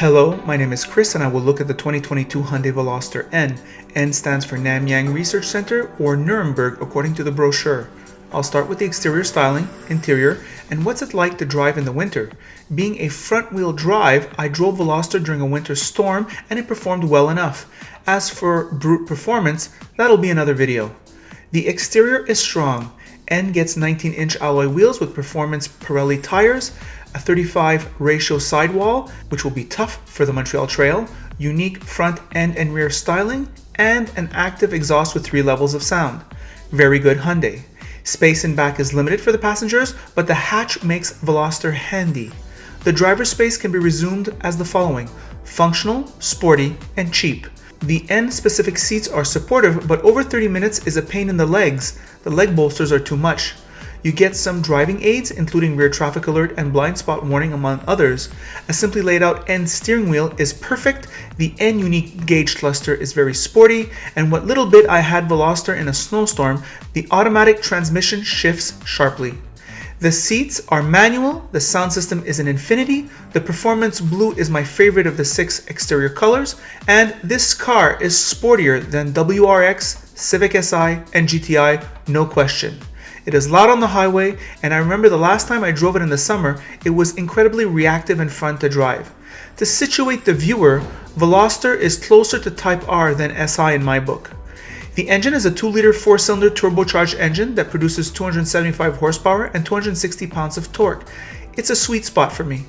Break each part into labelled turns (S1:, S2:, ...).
S1: Hello, my name is Chris and I will look at the 2022 Hyundai Veloster N. N stands for Nanyang Research Center or Nuremberg according to the brochure. I'll start with the exterior styling, interior, and what's it like to drive in the winter. Being a front-wheel drive, I drove Veloster during a winter storm and it performed well enough. As for brute performance, that'll be another video. The exterior is strong. N gets 19-inch alloy wheels with performance Pirelli tires, a 35 ratio sidewall, which will be tough for the Montreal Trail, unique front end and rear styling, and an active exhaust with 3 levels of sound. Very good Hyundai. Space in back is limited for the passengers, but the hatch makes Veloster handy. The driver's space can be resumed as the following: functional, sporty, and cheap. The N-specific seats are supportive, but over 30 minutes is a pain in the legs. The leg bolsters are too much. You get some driving aids, including rear traffic alert and blind spot warning, among others. A simply laid out N steering wheel is perfect. The N unique gauge cluster is very sporty, and what little bit I had Veloster in a snowstorm, the automatic transmission shifts sharply. The seats are manual, the sound system is an Infinity, the Performance Blue is my favorite of the 6 exterior colors, and this car is sportier than WRX, Civic Si, and GTI, no question. It is loud on the highway, and I remember the last time I drove it in the summer, it was incredibly reactive and fun to drive. To situate the viewer, Veloster is closer to Type R than SI in my book. The engine is a 2-liter 4-cylinder turbocharged engine that produces 275 horsepower and 260 pounds of torque. It's a sweet spot for me.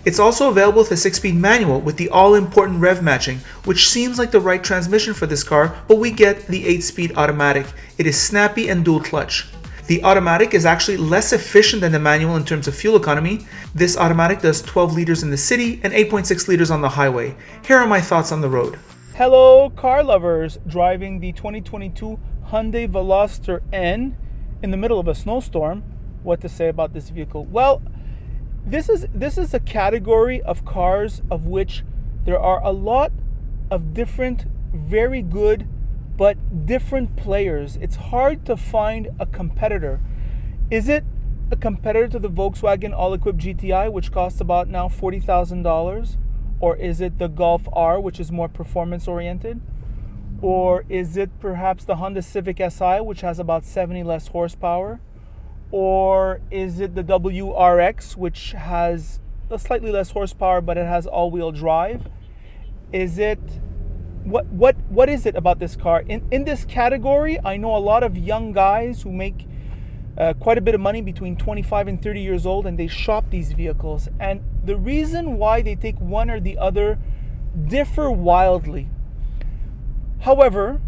S1: It's also available with a 6-speed manual with the all-important rev matching, which seems like the right transmission for this car, but we get the 8-speed automatic. It is snappy and dual clutch. The automatic is actually less efficient than the manual in terms of fuel economy. This automatic does 12 liters in the city and 8.6 liters on the highway. Here are my thoughts on the road.
S2: Hello car lovers, driving the 2022 Hyundai Veloster N in the middle of a snowstorm. What to say about this vehicle? Well, this is a category of cars of which there are a lot of different, very good, but different players. It's hard to find a competitor. Is it a competitor to the Volkswagen all-equipped GTI, which costs about now $40,000? Or is it the Golf R, which is more performance-oriented? Or is it perhaps the Honda Civic Si, which has about 70 less horsepower? Or is it the WRX, which has a slightly less horsepower, but it has all-wheel drive? Is it... What is it about this car? In this category, I know a lot of young guys who make quite a bit of money, between 25 and 30 years old, and they shop these vehicles. And the reason why they take one or the other differ wildly. However,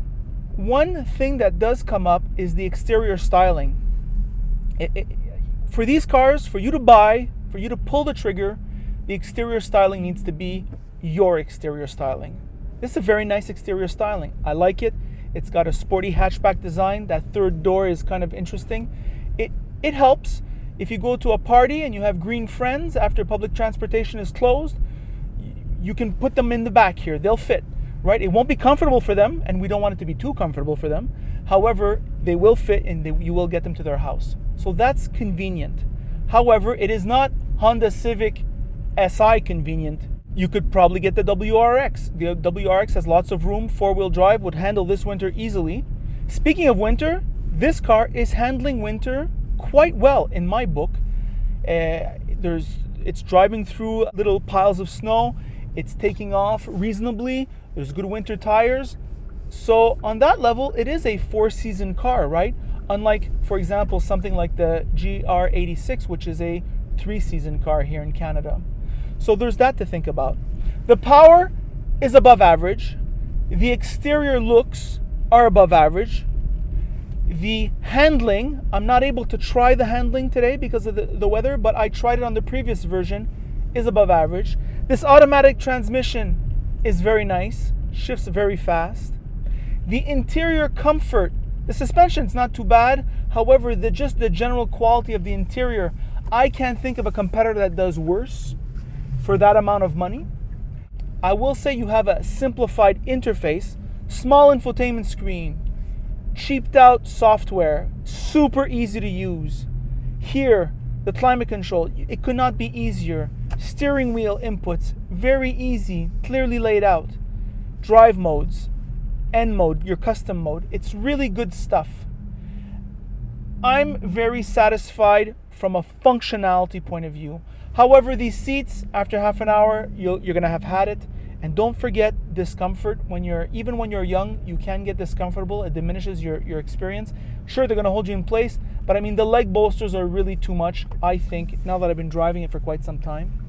S2: one thing that does come up is the exterior styling. For these cars, for you to buy, for you to pull the trigger, the exterior styling needs to be your exterior styling. This is a very nice exterior styling. I like it. It's got a sporty hatchback design. That third door is kind of interesting. It helps. If you go to a party and you have green friends after public transportation is closed, you can put them in the back here. They'll fit, right? It won't be comfortable for them, and we don't want it to be too comfortable for them. However, they will fit and you will get them to their house. So that's convenient. However, it is not Honda Civic Si convenient. You could probably get the WRX. The WRX has lots of room, 4-wheel drive, would handle this winter easily. Speaking of winter, this car is handling winter quite well in my book. It's driving through little piles of snow. It's taking off reasonably. There's good winter tires. So on that level, it is a 4-season car, right? Unlike, for example, something like the GR86, which is a 3-season car here in Canada. So there's that to think about. The power is above average. The exterior looks are above average. The handling, I'm not able to try the handling today because of the weather, but I tried it on the previous version, is above average. This automatic transmission is very nice, shifts very fast. The interior comfort, the suspension's not too bad. However, just the general quality of the interior, I can't think of a competitor that does worse for that amount of money. I will say you have a simplified interface, small infotainment screen, cheaped out software, super easy to use. Here, the climate control, it could not be easier. Steering wheel inputs, very easy, clearly laid out. Drive modes, N mode, your custom mode. It's really good stuff. I'm very satisfied from a functionality point of view. However, these seats, after half an hour, you're gonna have had it. And don't forget discomfort. Even when you're young, you can get discomfortable. It diminishes your experience. Sure, they're gonna hold you in place, but I mean, the leg bolsters are really too much, I think, now that I've been driving it for quite some time.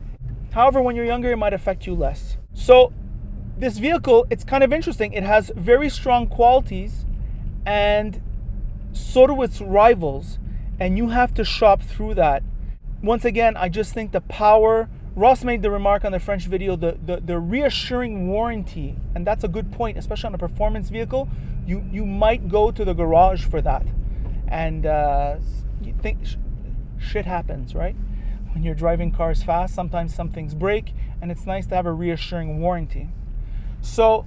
S2: However, when you're younger, it might affect you less. So this vehicle, it's kind of interesting. It has very strong qualities, and so do its rivals, and you have to shop through that. Once again, I just think the power, Ross made the remark on the French video, the reassuring warranty, and that's a good point, especially on a performance vehicle. You might go to the garage for that, and you think shit happens, right? When you're driving cars fast, sometimes some things break, and it's nice to have a reassuring warranty. So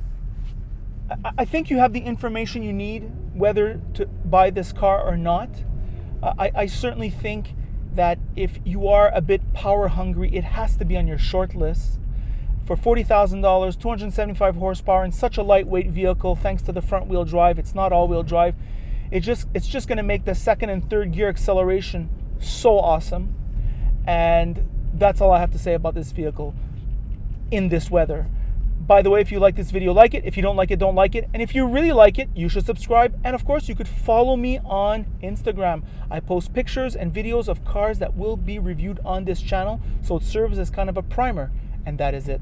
S2: I think you have the information you need whether to buy this car or not. I certainly think that if you are a bit power hungry, it has to be on your short list. For $40,000, 275 horsepower, and such a lightweight vehicle, thanks to the front wheel drive, it's not all wheel drive. It's just going to make the second and third gear acceleration so awesome. And that's all I have to say about this vehicle in this weather. By the way, if you like this video, like it. If you don't like it, don't like it. And if you really like it, you should subscribe. And of course, you could follow me on Instagram. I post pictures and videos of cars that will be reviewed on this channel, so it serves as kind of a primer. And that is it.